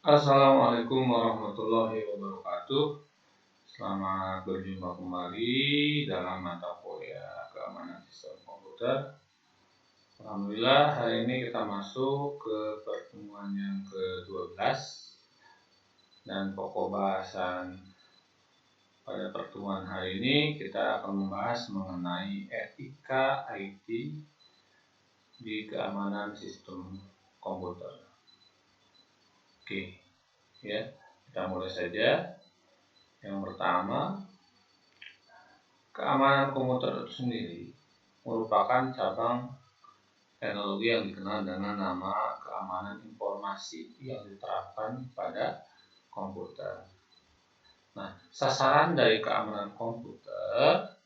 Assalamualaikum warahmatullahi wabarakatuh. Selamat berjumpa kembali dalam mata kuliah keamanan sistem komputer. Alhamdulillah hari ini kita masuk ke pertemuan yang ke-12 dan pokok bahasan pada pertemuan hari ini kita akan membahas mengenai etika IT di keamanan sistem komputer. Oke, ya, kita mulai saja. Yang pertama, keamanan komputer itu sendiri merupakan cabang teknologi yang dikenal dengan nama keamanan informasi yang diterapkan pada komputer. Nah, sasaran dari keamanan komputer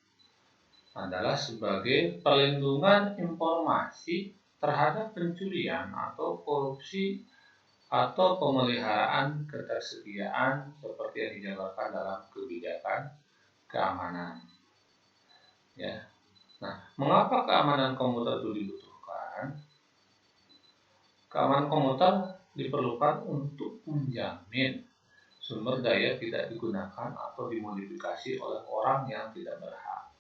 adalah sebagai perlindungan informasi terhadap pencurian atau korupsi atau pemeliharaan ketersediaan seperti yang dijabarkan dalam kebijakan keamanan. Ya. Nah, mengapa keamanan komputer itu dibutuhkan? Keamanan komputer diperlukan untuk menjamin sumber daya tidak digunakan atau dimodifikasi oleh orang yang tidak berhak.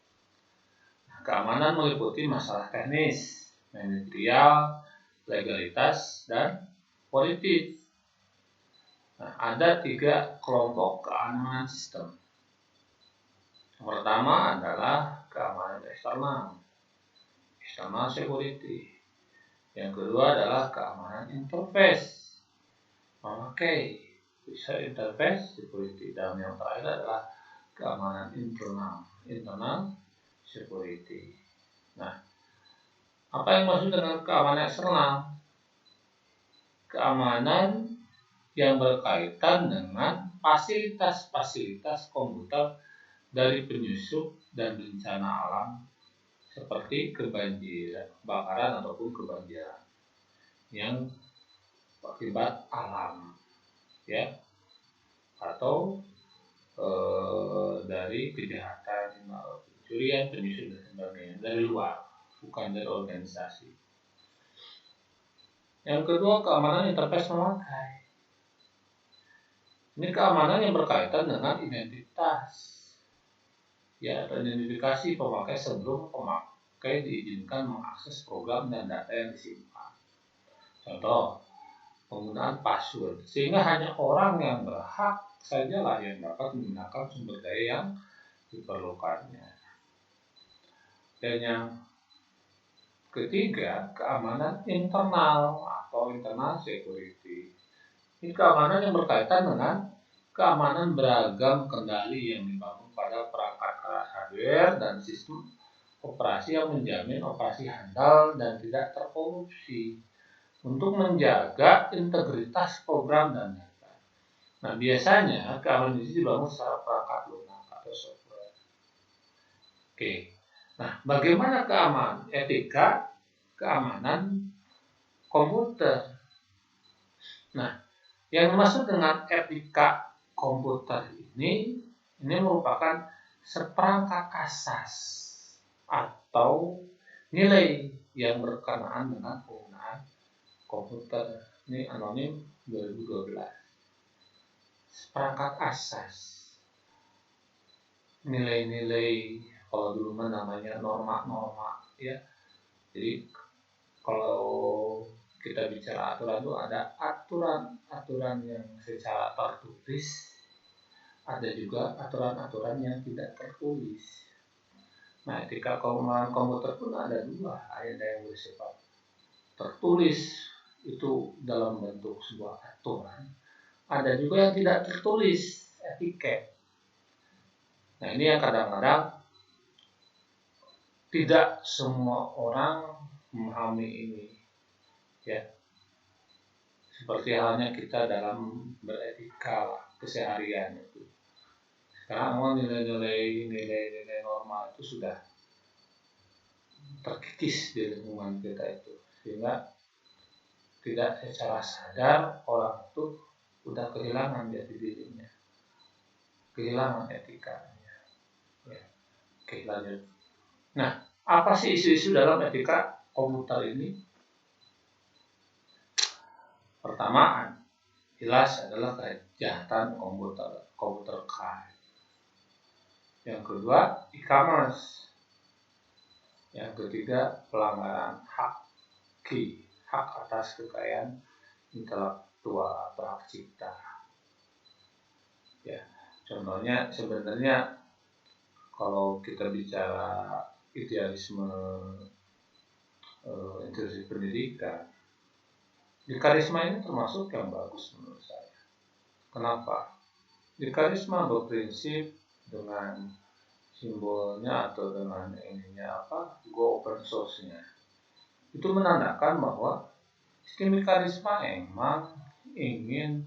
Nah, keamanan meliputi masalah teknis, manajerial, legalitas, dan politik. Nah, ada 3 kelompok keamanan sistem. Yang pertama adalah keamanan eksternal, external security. Yang kedua adalah keamanan interface, memakai user interface security. Dan yang terakhir adalah keamanan internal, internal security. Nah, apa yang maksud dengan keamanan eksternal? Keamanan yang berkaitan dengan fasilitas-fasilitas komputer dari penyusup dan bencana alam seperti kebanjiran, kebakaran ataupun kebanjiran yang akibat alam, ya, atau dari kejahatan, pencurian, penyusup dan sebagainya dari luar, bukan dari organisasi. Yang kedua, keamanan interface memakai. Ini keamanan yang berkaitan dengan identitas, ya, dan identifikasi pemakai sebelum pemakai diizinkan mengakses program dan data yang disimpan. Contoh, penggunaan password, sehingga hanya orang yang berhak sajalah yang dapat menggunakan sumber daya yang diperlukannya. Dan yang ketiga, keamanan internal atau internal security. Ini keamanan yang berkaitan dengan keamanan beragam kendali yang dibangun pada perangkat keras hardware dan sistem operasi yang menjamin operasi handal dan tidak terkorupsi untuk menjaga integritas program dan data. Nah, biasanya keamanan ini dibangun secara perangkat lunak atau software. Oke. Nah, bagaimana etika keamanan komputer? Nah, yang dimaksud dengan etika komputer ini merupakan seperangkat asas atau nilai yang berkenaan dengan penggunaan komputer. Ini anonim 2012. Seperangkat asas, nilai-nilai, kalau dulu namanya norma-norma, ya. Jadi kalau kita bicara aturan itu ada aturan-aturan yang secara tertulis, ada juga aturan-aturan yang tidak tertulis. Nah, etika keamanan komputer pun ada 2, ada yang bersifat tertulis itu dalam bentuk sebuah aturan, ada juga yang tidak tertulis, etiket. Nah, ini yang kadang-kadang tidak semua orang memahami ini, ya. Seperti halnya kita dalam beretika keseharian itu. Sekarang nilai-nilai normal itu sudah terkikis di lingkungan kita itu, sehingga tidak secara sadar orang itu sudah kehilangan jati dirinya, kehilangan etikanya. Ya. Oke, lanjut. Nah, apa sih isu-isu dalam etika komputer ini? Pertama, jelas adalah kejahatan komputer crime. Yang kedua, e-commerce. Yang ketiga, pelanggaran hak atas kekayaan intelektual atau hak cipta. Ya, contohnya sebenarnya kalau kita bicara idealisme institusi pendidikan, di Karisma ini termasuk yang bagus menurut saya. Kenapa? Di Karisma berprinsip dengan simbolnya atau dengan go open source-nya. Itu menandakan bahwa sistem Karisma emang ingin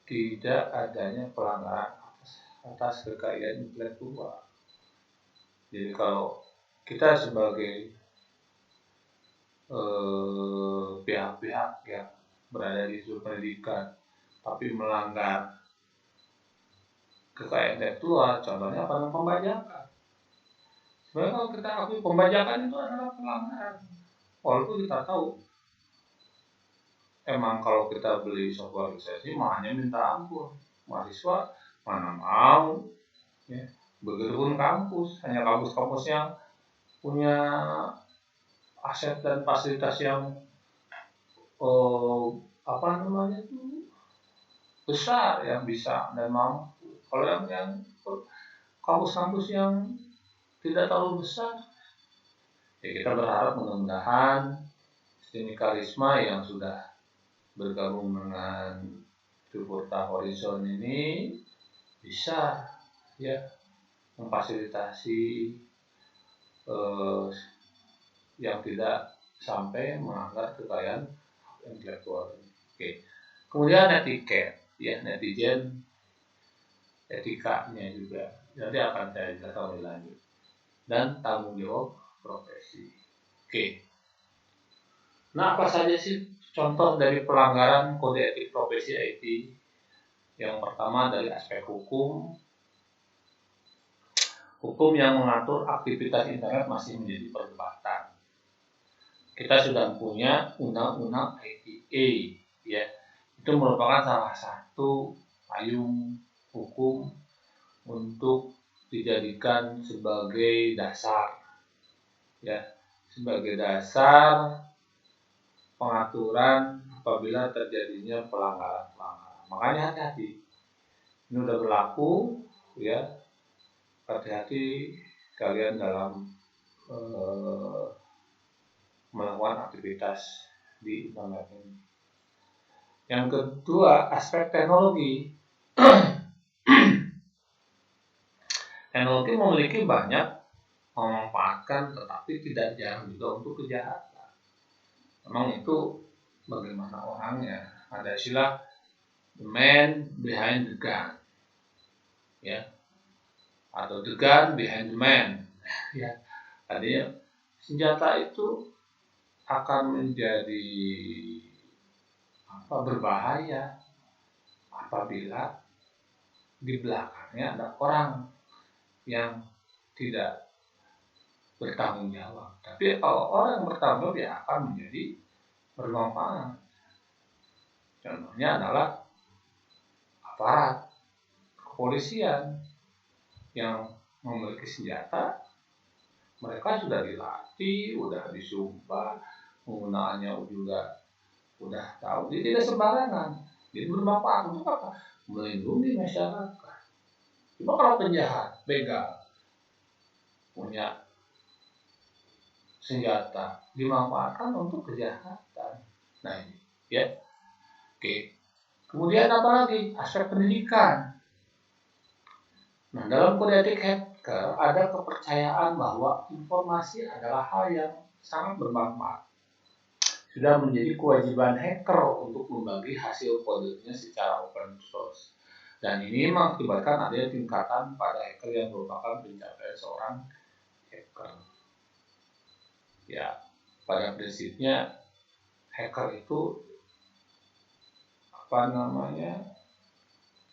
tidak adanya pelanggaran atas kekayaan intelektual. Jadi kalau kita sebagai pihak-pihak yang berada di institusi pendidikan tapi melanggar kekayaan intelektual, contohnya apa? Pembajakan. Sebenarnya kalau kita akui pembajakan itu adalah pelanggaran, walaupun kita tahu emang kalau kita beli software lisensi hanya minta ampun, mahasiswa mana mau ya. Begitu pun kampus, hanya kampus-kampus yang punya aset dan fasilitas yang besar, yang bisa dan mampu. Kalau yang kampus-kampus yang tidak terlalu besar, ya kita berharap mudah-mudahan sistem Karisma yang sudah bergabung dengan Tripurta Horizon ini bisa ya memfasilitasi yang tidak sampai melanggar kekayaan intelektual. Oke. Kemudian netizen, etikanya juga nanti akan saya jelaskan lebih lanjut, dan tanggung jawab profesi. Oke. Nah, apa saja sih contoh dari pelanggaran kode etik profesi IT? Yang pertama dari aspek hukum yang mengatur aktivitas internet masih menjadi perdebatan. Kita sudah punya undang-undang ITE, ya. Itu merupakan salah satu payung hukum untuk dijadikan sebagai dasar, ya, sebagai dasar pengaturan apabila terjadinya pelanggaran. Makanya hati-hati. Ini udah berlaku, ya. Hati-hati kalian dalam melakukan aktivitas di internet ini. Yang kedua, aspek teknologi. Teknologi memiliki banyak memanfaatkan, tetapi tidak jarang juga untuk kejahatan. Memang itu bagaimana orangnya. Ada istilah the man behind the gun, ya, atau the gun behind the man. Ya, artinya senjata itu akan menjadi berbahaya apabila di belakangnya ada orang yang tidak bertanggung jawab. Tapi kalau orang yang bertanggung jawab, ya akan menjadi bermanfaat. Contohnya adalah aparat kepolisian yang memiliki senjata. Mereka sudah dilatih, sudah disumpah, penggunaannya juga sudah tahu. Jadi tidak sembarangan. Jadi bermanfaat untuk apa? Melindungi masyarakat. Cuma kalau penjahat, begal, punya senjata, dimanfaatkan untuk kejahatan. Nah ini, ya. Oke. Kemudian apa lagi? Aspek pendidikan. Nah, dalam kode etik hacker ada kepercayaan bahwa informasi adalah hal yang sangat bermanfaat. Sudah menjadi kewajiban hacker untuk membagi hasil kodenya secara open source. Dan ini mengakibatkan adanya tingkatan pada hacker yang merupakan pencapaian seorang hacker. Ya, pada prinsipnya hacker itu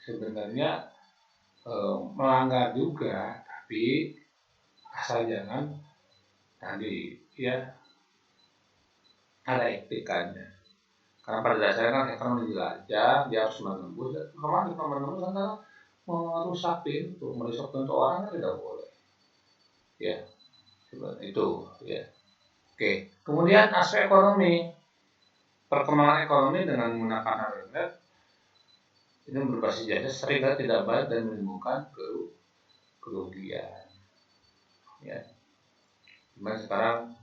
sebenarnya melanggar juga, tapi asal jangan tadi ya ada etikanya. Karena pada dasarnya kan hacker menjelajah, dia harus menembus. Kemarin menembus antara merusak pintu, orang kan tidak boleh. Ya, seperti itu. Ya. Oke. Kemudian aspek ekonomi, perkembangan ekonomi dengan menggunakan internet ini berbasis jasa seringkali tidak baik dan menimbulkan kerugian. Ya. Cuman sekarang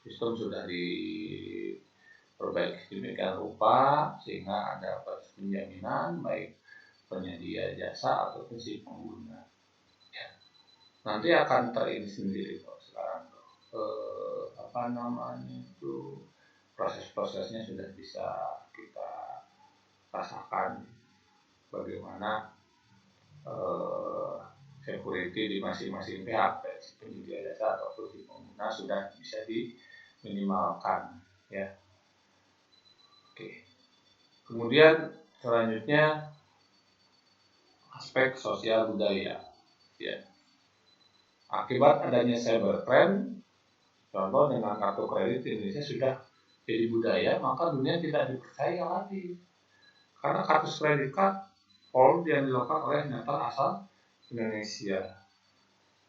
sistem sudah diperbaiki sedemikian rupa sehingga ada penjaminan baik penyedia jasa ataupun si pengguna. Ya. Nanti akan terini sendiri kok sekarang proses-prosesnya sudah bisa kita rasakan bagaimana security di masing-masing pihak dari si penyedia jasa ataupun si pengguna sudah bisa diminimalkan, ya. Oke. Kemudian selanjutnya aspek sosial budaya, ya. Akibat adanya cybercrime, contoh dengan kartu kredit di Indonesia sudah jadi budaya, maka dunia tidak dipercaya lagi. Karena kartu kredit card yang dilakukan oleh nyata asal Indonesia.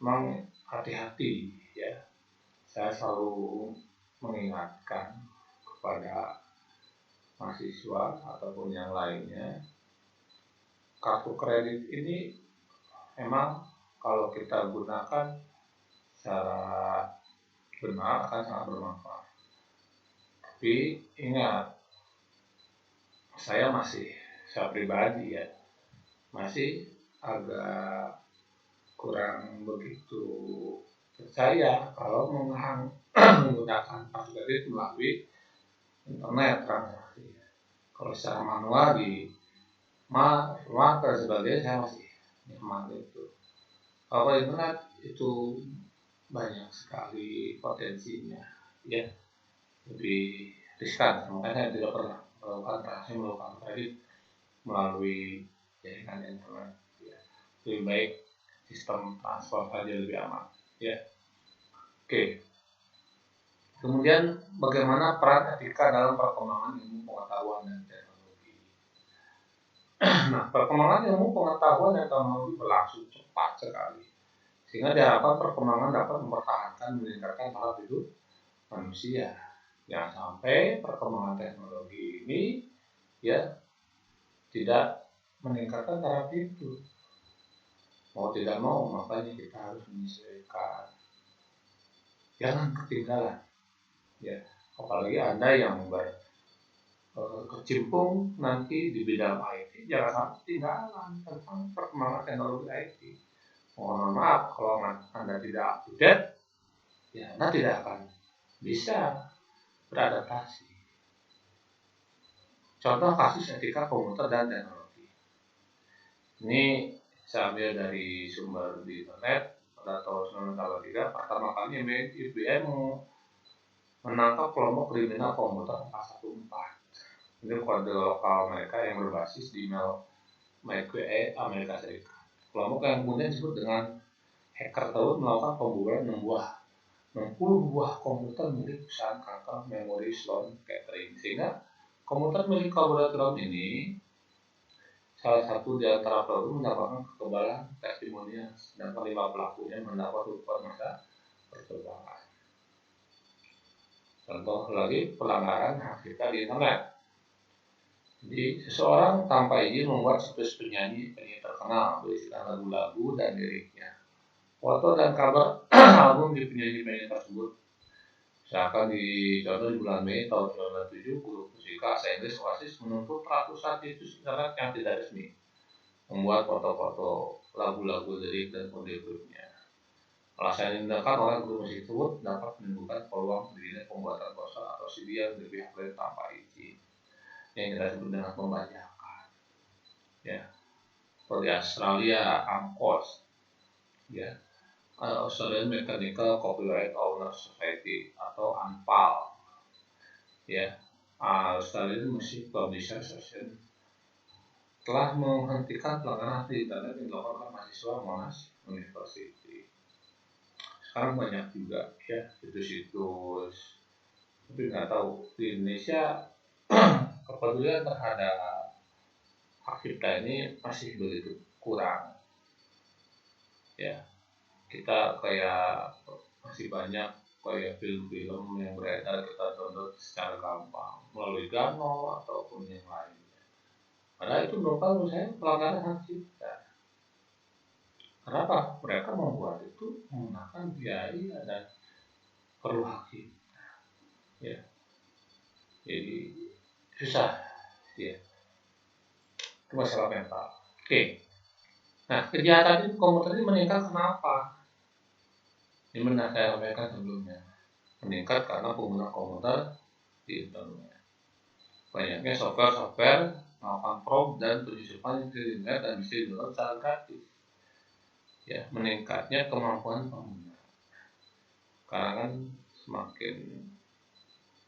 Memang hati-hati, ya. Saya selalu mengingatkan kepada mahasiswa ataupun yang lainnya, kartu kredit ini memang kalau kita gunakan secara benar akan sangat bermanfaat. Tapi ingat, saya pribadi ya masih agak kurang begitu percaya kalau menggunakan kartu kredit melalui internet transaksi. Kalau secara manual di dan sebagainya saya masih nyaman itu. Kalau internet itu banyak sekali potensinya, ya, lebih riskan. Makanya saya tidak pernah melakukan kredit melalui jaringan internet. Ya. Lebih baik sistem transfer saja lebih aman. Ya. Oke. Kemudian bagaimana peran etika dalam perkembangan ilmu pengetahuan dan teknologi? Nah, perkembangan ilmu pengetahuan dan teknologi berlangsung cepat sekali, sehingga diharapkan perkembangan dapat mempertahankan meningkatkan taraf hidup manusia. Jangan sampai perkembangan teknologi ini ya tidak meningkatkan taraf hidup. Mau tidak mau, makanya kita harus menyesuaikan. Jangan ketinggalan. Ya, apalagi Anda yang kecimpung nanti di bidang IT, jangan sampai ketinggalan tentang perkembangan teknologi IT. Mohon maaf kalau Anda tidak update, ya Anda tidak akan bisa beradaptasi. Contoh kasus etika komputer dan teknologi. Ini saya ambil dari sumber di internet. Pada tahun 1983, pertama kali FBI menangkap kelompok kriminal komputer 414. Ini kode lokal mereka yang berbasis di email MyQA Amerika Serikat. Kelompok yang kemudian disebut dengan hacker tersebut melakukan pembobolan 60 buah komputer milik perusahaan kantor Memory Sloan Kettering, sehingga komputer milik laboratorium ini salah satu di antara pelaku mendapatkan kekebalan testimonial, sedangkan 5 pelakunya mendapat hukuman masa percobaan. Contoh lagi pelanggaran hak cipta di internet. Jadi seseorang tanpa izin membuat situs penyanyi terkenal berisikan lagu-lagu dan liriknya, foto dan kabar album di penyanyi tersebut. Misalkan di bulan Mei tahun 1997, grup musik asal Inggris Oasis menuntut ratusan situs internet yang tidak resmi membuat foto-foto lagu-lagu lirik dan kode grupnya. Alasan yang digunakan oleh grup musik tersebut dapat menimbulkan peluang terjadinya pembuatan poster atau CD yang dari pihak lain tanpa izin, yang kita sebut dengan pembajakan. Ya, seperti Australia, AMCOS, ya, Australian Mechanical Copyright Owners Society atau ANPAL, ya, Australian Music Publishers Association telah menghentikan pelanggaran di internet yang dilakukan oleh mahasiswa Monash University. Sekarang banyak juga ya situs-situs, tapi nggak tahu di Indonesia kepedulian terhadap hak cipta ini masih begitu kurang. Ya, kita kayak masih banyak kayak film-film yang beredar kita download secara gampang melalui Gano ataupun yang lain. Padahal itu menurut saya pelanggaran hak cipta. Kenapa? Mereka membuat itu menggunakan biaya dan perlu hak cipta. Ya, jadi susah. Ya, itu masalah mental. Oke. Nah, kejahatan itu komputer ini meningkat kenapa? Ini benar saya sampaikan sebelumnya. Meningkat karena pengguna komputer di internet. Banyaknya software melakukan probe dan penyusupan ke internet dan bisa didownload secara gratis. Ya, meningkatnya kemampuan pengguna. Karena kan semakin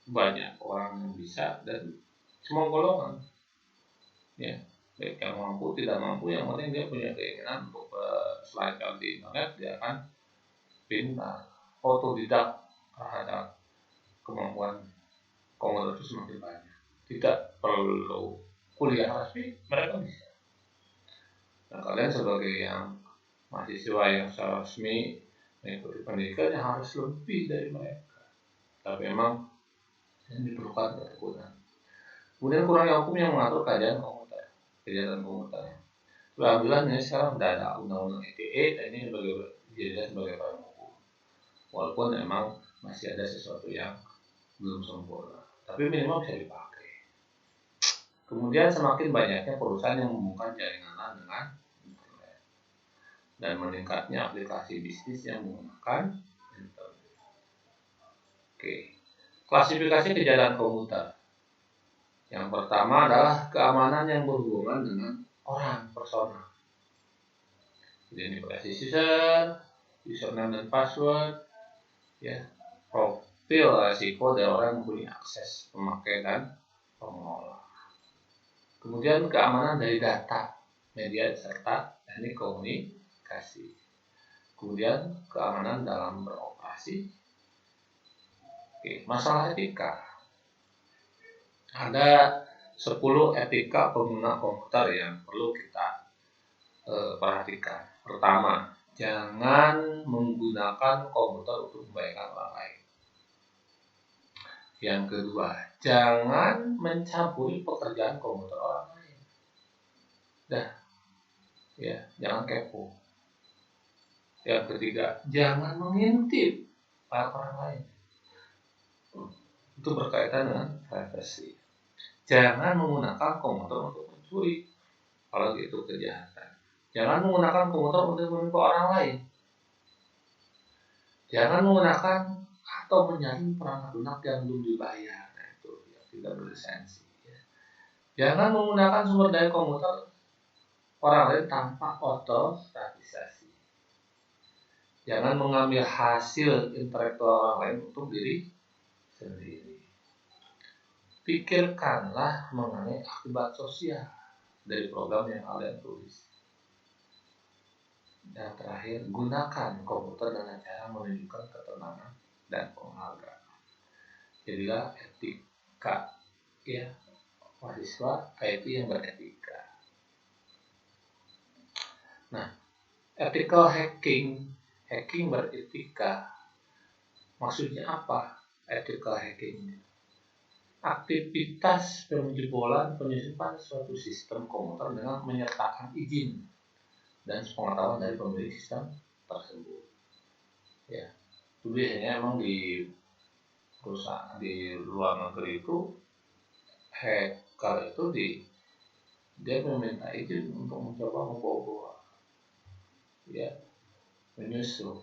banyak orang yang bisa dan semua golongan. Ya, baik yang mampu tidak mampu, yang penting dia punya keinginan untuk selancar di internet, dia akan pintar, otodidak terhadap kemampuan komputer itu semakin banyak. Tidak perlu kuliah resmi, mereka bisa. Nah, kalian sebagai yang mahasiswa yang secara resmi mengikuti pendidikan yang harus lebih dari mereka. Tapi memang yang diperlukan ketekunan. Kemudian kurangnya hukum yang mengatur kejahatan komputer. Alhamdulillah ini sekarang sudah ada undang-undang ITE, dan ini dijadikan sebagai payung hukum. Walaupun memang masih ada sesuatu yang belum sempurna, tapi minimal bisa dipakai. Kemudian semakin banyaknya perusahaan yang menghubungkan jaringan dengan internet dan meningkatnya aplikasi bisnis yang menggunakan internet. Oke, klasifikasi kejahatan komputer. Yang pertama adalah keamanan yang berhubungan dengan orang, persona. Identifikasi username dan password, ya, profil resiko dari orang yang punya akses pemakai dan pengelola. Kemudian keamanan dari data, media serta teknik komunikasi. Kemudian keamanan dalam beroperasi. Oke, masalah etika. Ada 10 etika pengguna komputer yang perlu kita perhatikan. Pertama, jangan menggunakan komputer untuk membahayakan orang lain. Yang kedua, jangan mencampuri pekerjaan komputer orang lain. Jangan kepo. Yang ketiga, jangan mengintip orang lain. Itu berkaitan dengan privasi. Jangan menggunakan komputer untuk mencuri, kalau itu kejahatan. Jangan menggunakan komputer untuk menipu orang lain. Jangan menggunakan atau menyaring perangkat lunak yang belum dibayar. Nah, itu yang tidak berlisensi. Jangan menggunakan sumber daya komputer orang lain tanpa otorisasi. Jangan mengambil hasil intelektual orang lain untuk diri sendiri. Pikirkanlah mengenai akibat sosial dari program yang kalian tulis. Dan terakhir, gunakan komputer dengan cara menunjukkan ketenangan dan penghargaan. Jadilah etika, ya, mahasiswa IT yang beretika. Nah, ethical hacking beretika. Maksudnya apa? Ethical hacking aktivitas penjebolan penyusupan suatu sistem komputer dengan menyertakan izin dan pengetahuan dari pemilik sistem tersebut. Ya, itu biasanya emang di perusahaan di luar negeri itu hacker itu dia meminta izin untuk mencoba membobol, ya, menyusup.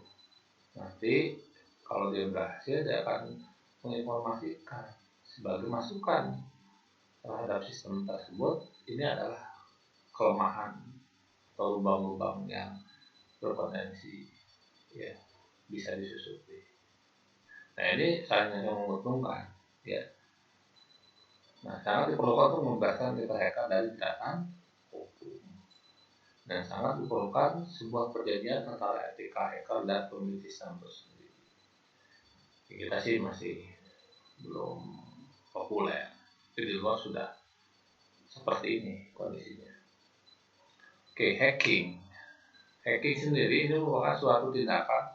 Nanti kalau dia berhasil, dia akan menginformasikan sebagai masukan terhadap sistem tersebut. Ini adalah kelemahan atau lubang-lubang yang berpotensi, ya, bisa disusupi. Nah, ini saling menguntungkan, ya. Nah, sangat diperlukan untuk membebaskan kita hacker dari jeratan hukum, dan sangat diperlukan sebuah perjanjian antara etika hacker dan pemilik sistem tersebut. Kita sih masih belum populer, tapi di luar sudah seperti ini kondisinya. Oke, hacking. Hacking sendiri ini merupakan suatu tindakan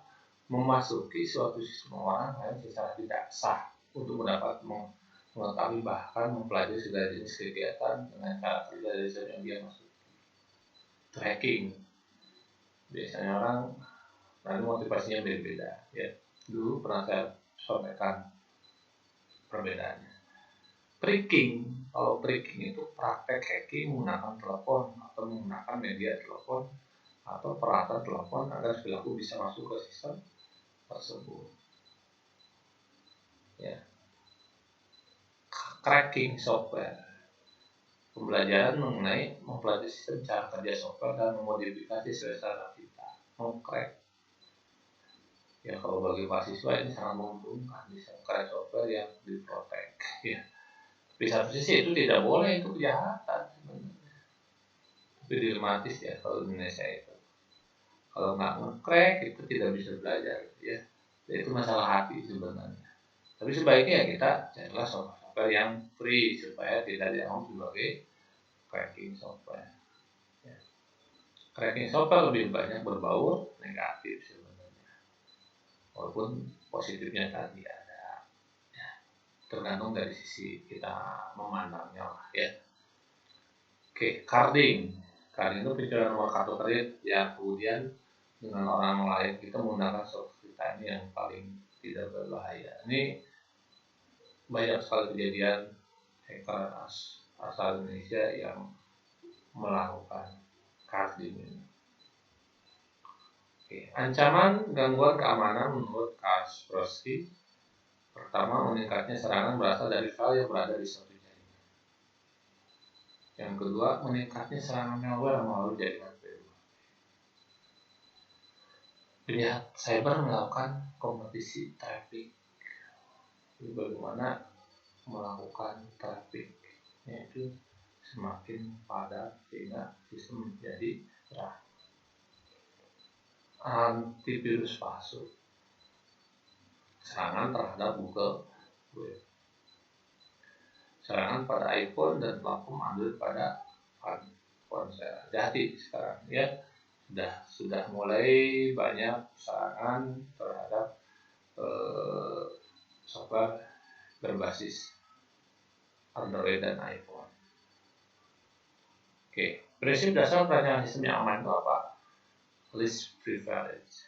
memasuki suatu sistem orang lain secara tidak sah untuk mendapat mengetahui bahkan mempelajari segala jenis kegiatan dengan cara kerja dari sistem yang dia masuk. Itu hacking. Biasanya orang nanti motivasinya beda-beda. Ya, dulu pernah saya sampaikan perbedaannya. Pricking, kalau pricking itu praktek hacking menggunakan telepon atau menggunakan media telepon atau peralatan telepon agar si pelaku bisa masuk ke sistem tersebut. Ya. Cracking software, pembelajaran mengenai mempelajari sistem cara kerja software dan memodifikasi sesuai standar kita. Mengcrack. Ya, kalau bagi mahasiswa ini sangat menguntungkan bisa mengcrack software yang diprotek. Ya. Di satu sisi itu tidak boleh, itu kejahatan sebenarnya. Tapi dilematis ya kalau Indonesia itu. Kalau nggak nge-crack itu tidak bisa belajar ya. Itu masalah hati sebenarnya. Tapi sebaiknya ya kita carilah software yang free supaya tidak dianggap sebagai cracking software. Ya. Cracking software lebih banyak berbau negatif sebenarnya. Walaupun positifnya tadi ada. Ya. Tergantung dari sisi kita memandangnya lah ya. Oke, carding. Carding itu pencurian nomor kartu kredit yang kemudian dengan orang lain kita menggunakan software kita ini yang paling tidak berbahaya. Ini banyak sekali kejadian hacker asal Indonesia yang melakukan carding ini. Oke, ancaman gangguan keamanan menurut Kaspersky. Pertama, meningkatnya serangan berasal dari file yang berada di suatu jaringan. Yang kedua, meningkatnya serangan malware melalui jaringan kedua. Penjahat cyber melakukan kompetisi traffic. Jadi bagaimana melakukan traffic, yaitu semakin padat sehingga sistem menjadi cerah. Antivirus palsu, serangan terhadap Google Web, serangan pada iPhone dan platform Android pada ponsel. Jadi sekarang ya sudah mulai banyak serangan terhadap software berbasis Android dan iPhone. Oke, prinsip dasar perancangan sistem yang aman itu apa? Least privilege,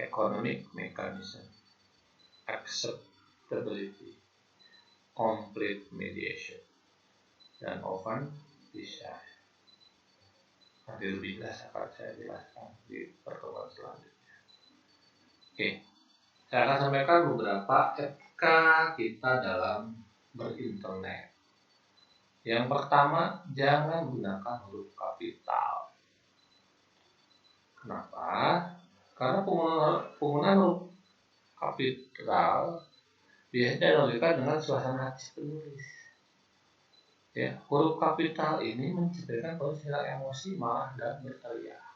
economic mechanism, acceptability, complete mediation, dan open design. Nanti lebih jelas akan saya jelaskan di pertemuan selanjutnya. Oke, saya akan sampaikan beberapa etika kita dalam berinternet. Yang pertama, jangan gunakan huruf kapital. Kenapa? Karena penggunaan huruf kapital biasanya dianalogikan dengan suasana hati penulis. Ya, huruf kapital ini menciptakan kondisi emosi, marah, dan berteriak.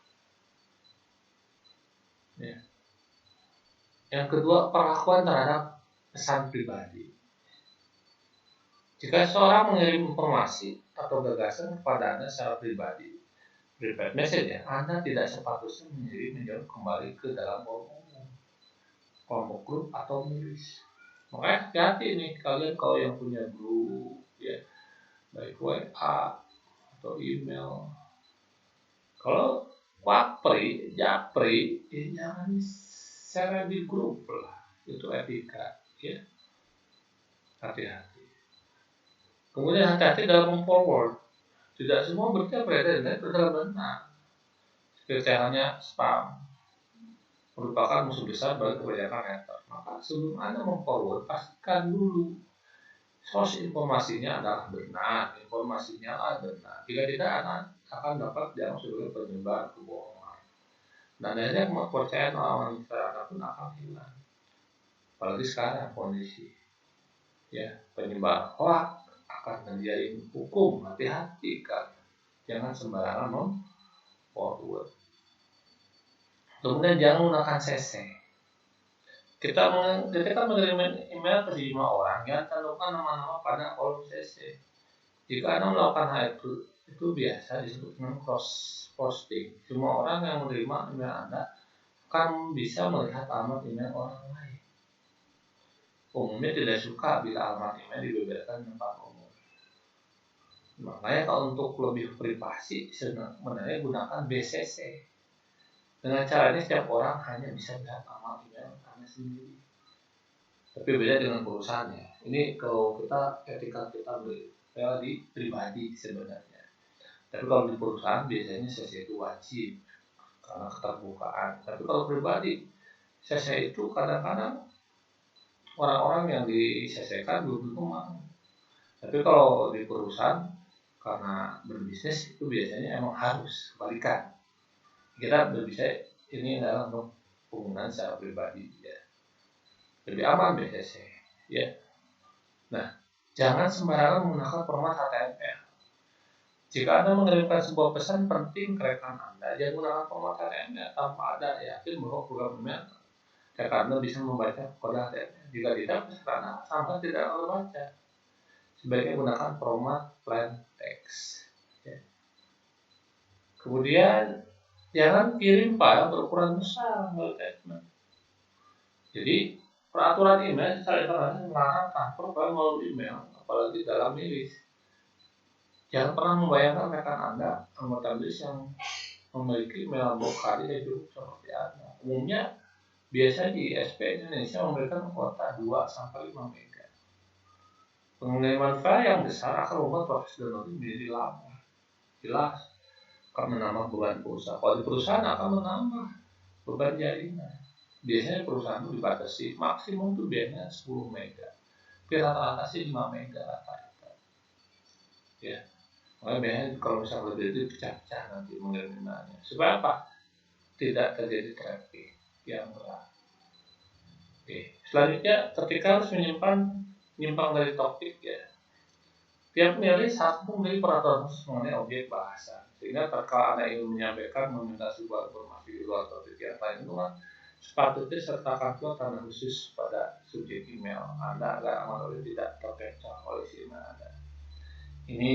Ya. Yang kedua, perlakuan terhadap pesan pribadi. Jika seorang mengirim informasi atau gagasan kepada Anda secara pribadi, private message ya, Anda tidak sepatutnya menjawab kembali ke dalam forum umum, kelompok grup atau nulis. Makanya hati-hati nih kalian kalau yang punya grup ya, baik WA atau email. Kalau japri ya jangan share di grup lah, itu etika ya. Hati-hati. Kemudian hati-hati dalam memforward. Tidak semua berita beredar benar. Seperti halnya spam merupakan musuh besar bagi kebanyakan hacker. Maka sebelum Anda memforward, pastikan dulu source informasinya adalah benar, informasinya adalah benar. Jika tidak, Anda akan dapat dianggap sebagai penyebar kebohongan. Dan akhirnya kepercayaan orang masyarakat pun akan hilang. Apalagi sekarang kondisi ya penyebar hoax akan menjadi hukum. Hati-hati kan, jangan sembarangan memforward. Kemudian jangan menggunakan CC. Kita mengirim email ke 5 orang, jangan cantumkan nama-nama pada kolom CC. Jika Anda melakukan hal itu biasa disebut dengan cross posting. Semua orang yang menerima email Anda akan bisa melihat alamat email orang lain. Umumnya tidak suka bila alamat email dibeberkan di tempat umum. Makanya kalau untuk lebih privasi sebenarnya gunakan BCC. Dengan cara ini setiap orang hanya bisa melihat alamat email Anda sendiri. Tapi beda dengan perusahaannya. Ini kalau ketika kita di pribadi sebenarnya. Tapi kalau di perusahaan biasanya CC itu wajib karena keterbukaan. Tapi kalau pribadi CC itu kadang-kadang orang-orang yang di CC-kan belum tentu mau. Tapi kalau di perusahaan karena berbisnis itu biasanya emang harus kebalikan. Kita berbisnis ini adalah untuk penggunaan secara pribadi ya. Lebih aman BCC ya. Nah, jangan sembarangan menggunakan format HTML. Jika Anda mengirimkan sebuah pesan penting ke rekan Anda, jangan menggunakan format HTML tanpa Anda yakin bahwa program email rekan Anda bisa membaca kode HTML. Jika tidak, pesan Anda sama tidak akan terbaca. Sebaiknya gunakan format plain text. Ya. Kemudian jangan kirim file berukuran besar melalui attachment. Jadi peraturan email secara internasional melarang transfer file melalui email, apalagi dalam iris. Jangan pernah membayangkan rekan Anda anggota BIS yang memiliki mailbox kali dan cukup seperti Anda. Umumnya biasa di SP Indonesia memberikan kuota 2-5 mega. Pengiriman file yang besar akan membuat proses download menjadi lama. Jelas akan menambah beban perusahaan. Kalau di perusahaan akan menambah beban jaringan. Biasanya perusahaan itu dibatasi maksimum tuh biasanya 10 mega. Tapi rata-rata sih 5 mega rata-rata. Ya. Makanya biasanya kalau misalnya lebih itu pecah-pecah nanti mengirim emailnya. Supaya apa? Tidak terjadi traffic yang berat. Oke. Selanjutnya ketika harus menyimpang dari topik ya. Tiap penulis harus memiliki peraturan khusus mengenai objek bahasa. Sehingga ketika Anda ingin menyampaikan meminta sebuah informasi di luar topik yang lain itu kan sepatutnya sertakan pula tanda khusus pada subjek email Anda agar aman tidak terkecoh oleh si email Anda. Ini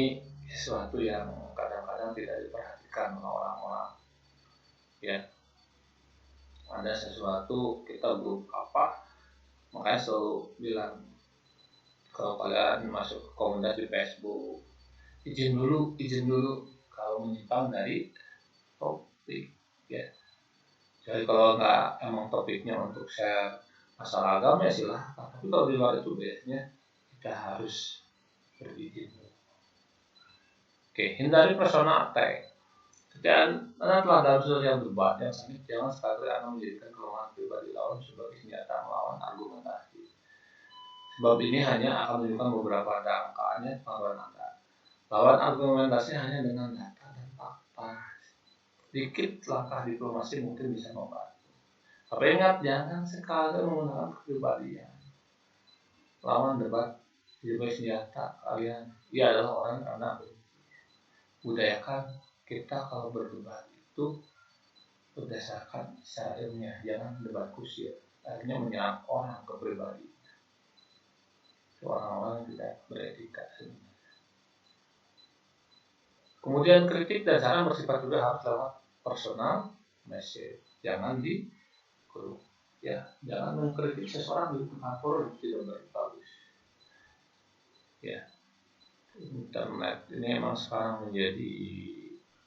sesuatu yang kadang-kadang tidak diperhatikan oleh orang-orang. Ya, ada sesuatu kita grup apa, makanya selalu bilang kalau kalian masuk ke komunitas di Facebook, izin dulu kalau menyimpang dari topik. Ya, jadi kalau nggak emang topiknya untuk share masalah agama ya silahkan. Tapi kalau di luar itu biasanya kita harus berizin. Oke, hindari personal attack. Dan Anda telah dalam situasi yang debat yang sengit, jangan sekali Anda menjadikan kelemahan pribadi lawan sebagai senjata melawan argumentasi. Sebab ini hanya akan menunjukkan beberapa angkanya pengalaman Anda. Lawan argumentasi hanya dengan data dan fakta. Sedikit langkah diplomasi mungkin bisa membantu. Tapi ingat, jangan sekali menggunakan kepribadian. Lawan debat sebagai senjata kalian. Ia adalah orang karena budayakan kita kalau berdebat itu berdasarkan secara ilmiah, jangan debat kusir. Akhirnya menyerang orang ke pribadi. Orang-orang yang tidak beretika sebenarnya. Kemudian kritik dan saran bersifat juga harus lewat personal message. Jangan di grup. Ya, jangan mengkritik seseorang di kantor tidak bagus. Ya, internet ini memang sekarang menjadi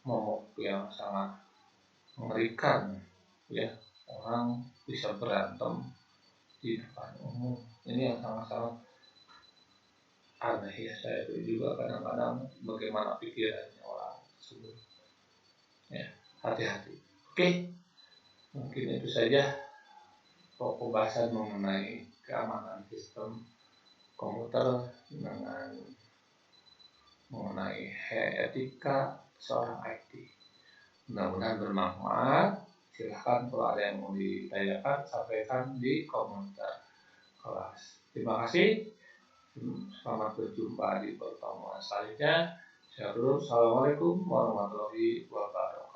momok yang sangat mengerikan. Ya, orang bisa berantem di depan umum. Ini yang sangat-sangat aneh ya. Saya itu juga kadang-kadang bagaimana pikirannya orang tersebut. Ya, hati-hati. Oke, mungkin itu saja pembahasan mengenai keamanan sistem komputer dengan mengenai etika seorang IT. Mudah-mudahan bermanfaat. Silahkan kalau ada yang mau ditanyakan, sampaikan di komentar kelas. Terima kasih. Selamat berjumpa di pertemuan selanjutnya. Assalamualaikum warahmatullahi wabarakatuh.